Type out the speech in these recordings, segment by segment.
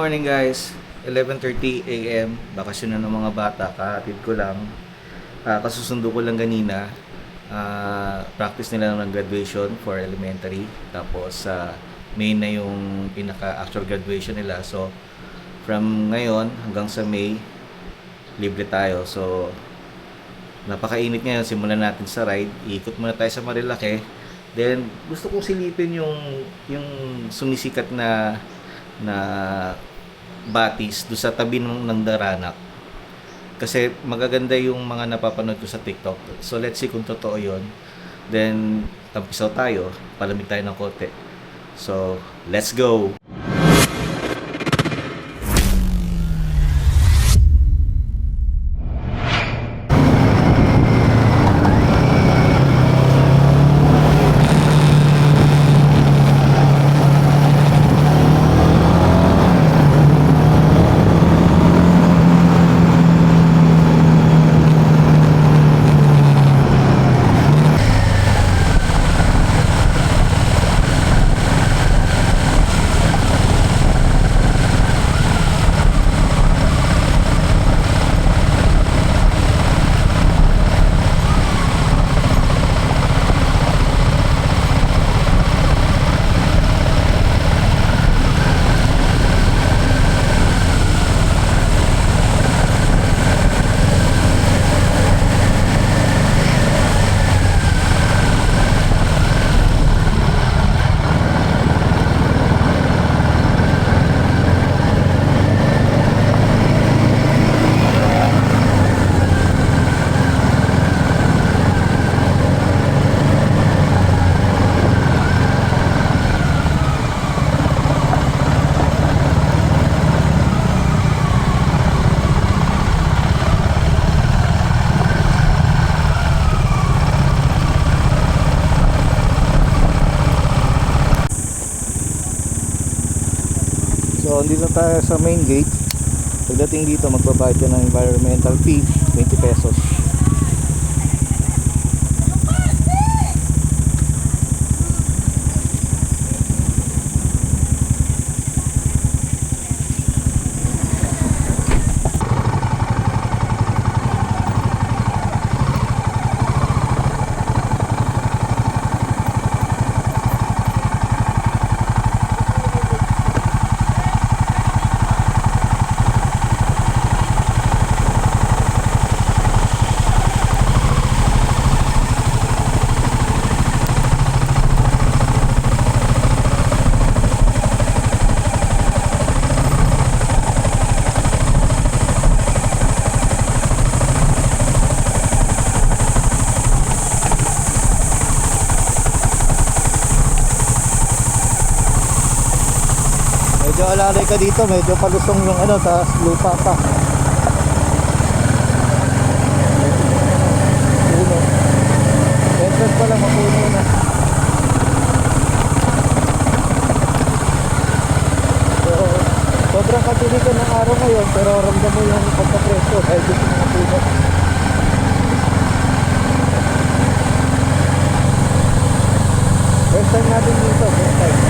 morning guys, 11:30 AM, bakasyon na ng mga bata, kahatid ko lang, kasusundo ko lang kanina, practice nila ng graduation for elementary, tapos May na yung pinaka-actual graduation nila, so from ngayon hanggang sa May, libre tayo, so napakainit ngayon, simulan natin sa ride, iikot muna tayo sa Marilake, then gusto kong silipin yung sumisikat na batis do sa tabi ng Daranak. Kasi magaganda yung mga napapanood ko sa TikTok. So let's see kung totoo yun. Then tampisaw tayo, palamig tayo ng konti. So let's go! So, dito tayo sa main gate. Pagdating dito, magbabayad ka ng environmental fee, 20 pesos. Medyo alalay ka dito, medyo palusong yung sa lupa pa. Puno. Entrance pa lang, mapuno na. So, sobrang katiligan ng araw ngayon, pero ramdam mo yung pagkapreso dahil dito mga puno. First time natin dito, first time.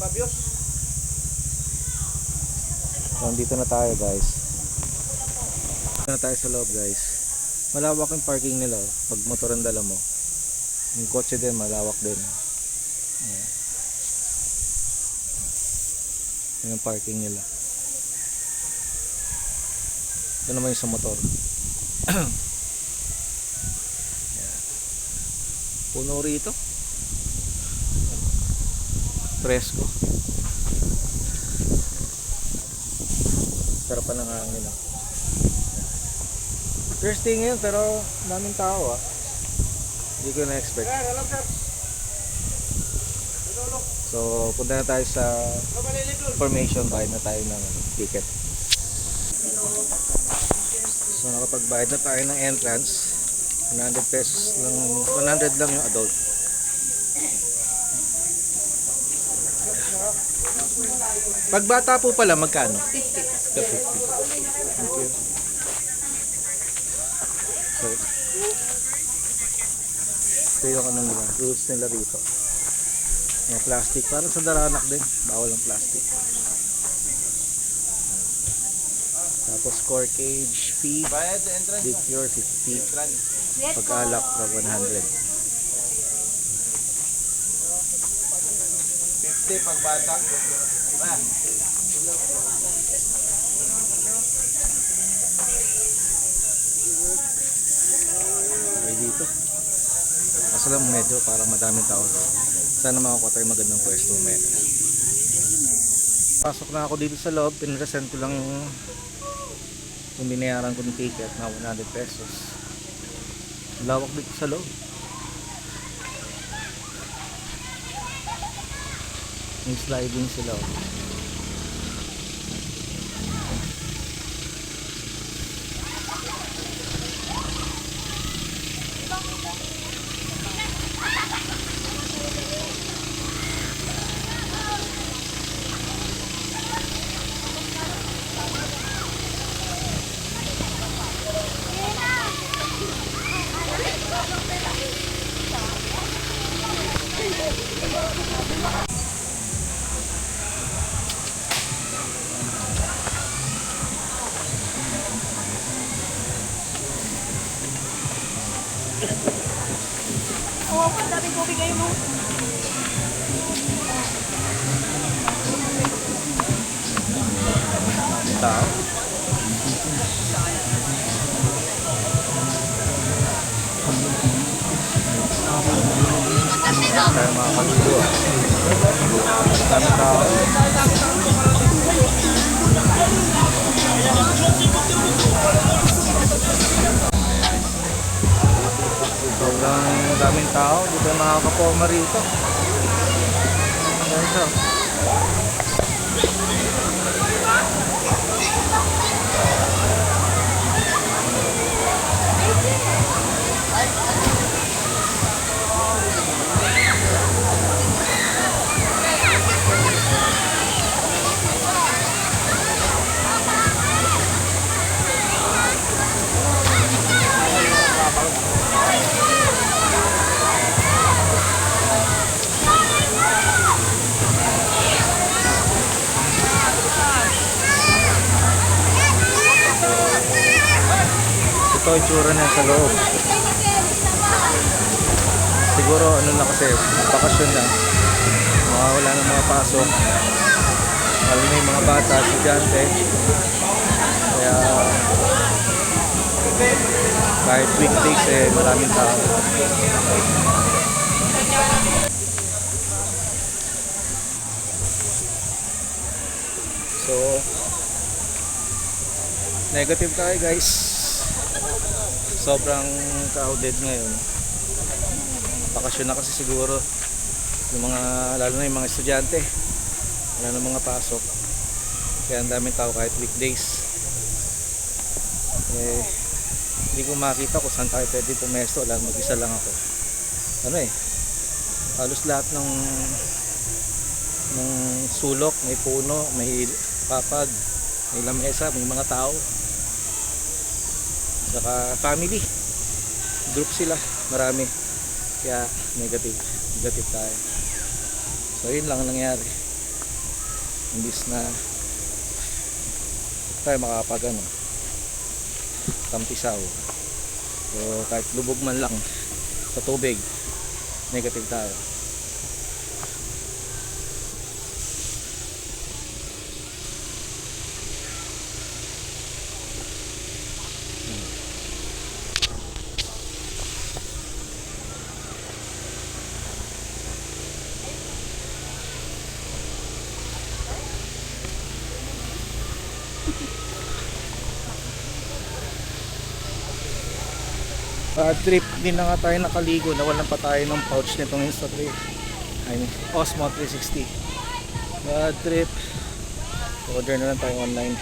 Pabios. So, dito na tayo guys. Dito na tayo sa loob guys. Malawak yung parking nila oh. Pag motor ang dala mo. Yung kotse din malawak din. Ayan. Yan ang parking nila. Ito naman yung sa motor. Ayan. Puno rito. Presko. Sarap pa ng hangin ah. Thursday ngayon pero daming tao ah. Hindi ko na-expect. So punta na tayo sa information, bayad na tayo ng ticket. So nakapagbayad na tayo ng entrance. 100 pesos lang, 100 lang yung adult. Pag bata po pala magkano? 50. 50. Thank you. So, ito yung ano nila, rules nila rito. Yung plastic, parang sa Daranak din, bawal ang plastic. Tapos core cage fee, big cure 50, pag-alak 100. 50 pag bata. Diba? Okay dito. Kaso lang medyo parang madaming tao. Sana makakuha tayo magandang pwesto may. Pasok na ako dito sa loob, pinresent ko lang yung binayaran ko ng ticket na 100 pesos. Lawak dito sa loob. Yung sliding sila oh. Oo, ang daming tubig kayo mo. Tao. Tayo mga kalito. Dami tao. Sobrang daming tao. Dito nakakapoma rito. Ayan siya. Ito yung tsura niya sa loob. Siguro ano na kasi, bakasyon na. Wala ng mga pasok. Lalo na yung mga bata, estudyante. Kaya kahit weekdays eh, maraming tao. So, negative tayo guys. Sobrang crowded ngayon. Bakasyon na kasi siguro yung mga, lalo na yung mga estudyante, wala na mga pasok, kaya ang daming tao kahit weekdays. Eh, hindi ko makita kung saan tayo pwede pumesto, lang mag-isa lang ako. Ano eh, halos lahat ng sulok, may puno, may papag, may lamesa, may mga tao. Saka family, group sila, marami. Kaya negative tayo. So yun lang nangyari. Imbis na tayo makapag tampisaw. So kahit lubog man lang sa tubig, negative tayo. Trip din na nga tayo nakaligo, nawalan pa tayo ng pouch nitong Insta3, I mean Osmo 360. Bad trip, order na lang tayo online.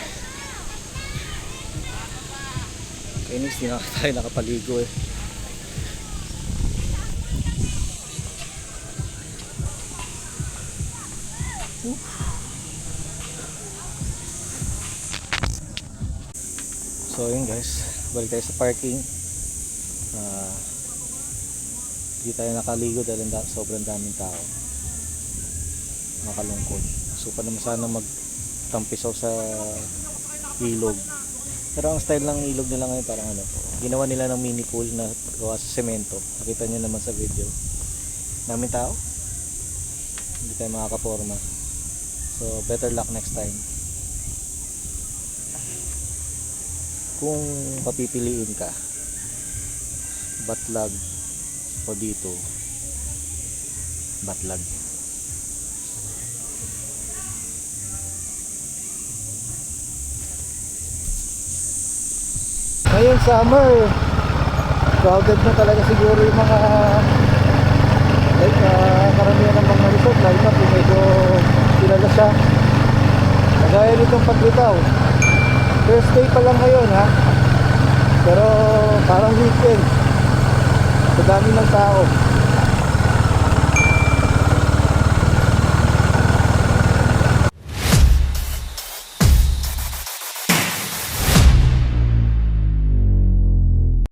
Kainis, di na tayo nakapaligo eh. So yun guys, balik tayo sa parking. Hindi tayo nakaligo dahil sobrang daming tao, nakalungkot. So pa naman sana magtampisaw sa ilog, pero ang style ng ilog nila ngayon parang ginawa nila ng mini pool na gawa sa semento. Nakita nyo naman sa video, daming tao, hindi tayo makakaporma. So better luck next time. Kung papipiliin ka, Batlag o dito, Batlag. Ngayon summer, crowded na talaga siguro yung mga karamihan ng mga resort, lalo na kung medyo kilala siya. Kagaya nitong Paglitaw, first day pa lang ngayon ha, pero parang weekend, sa dami ng tao.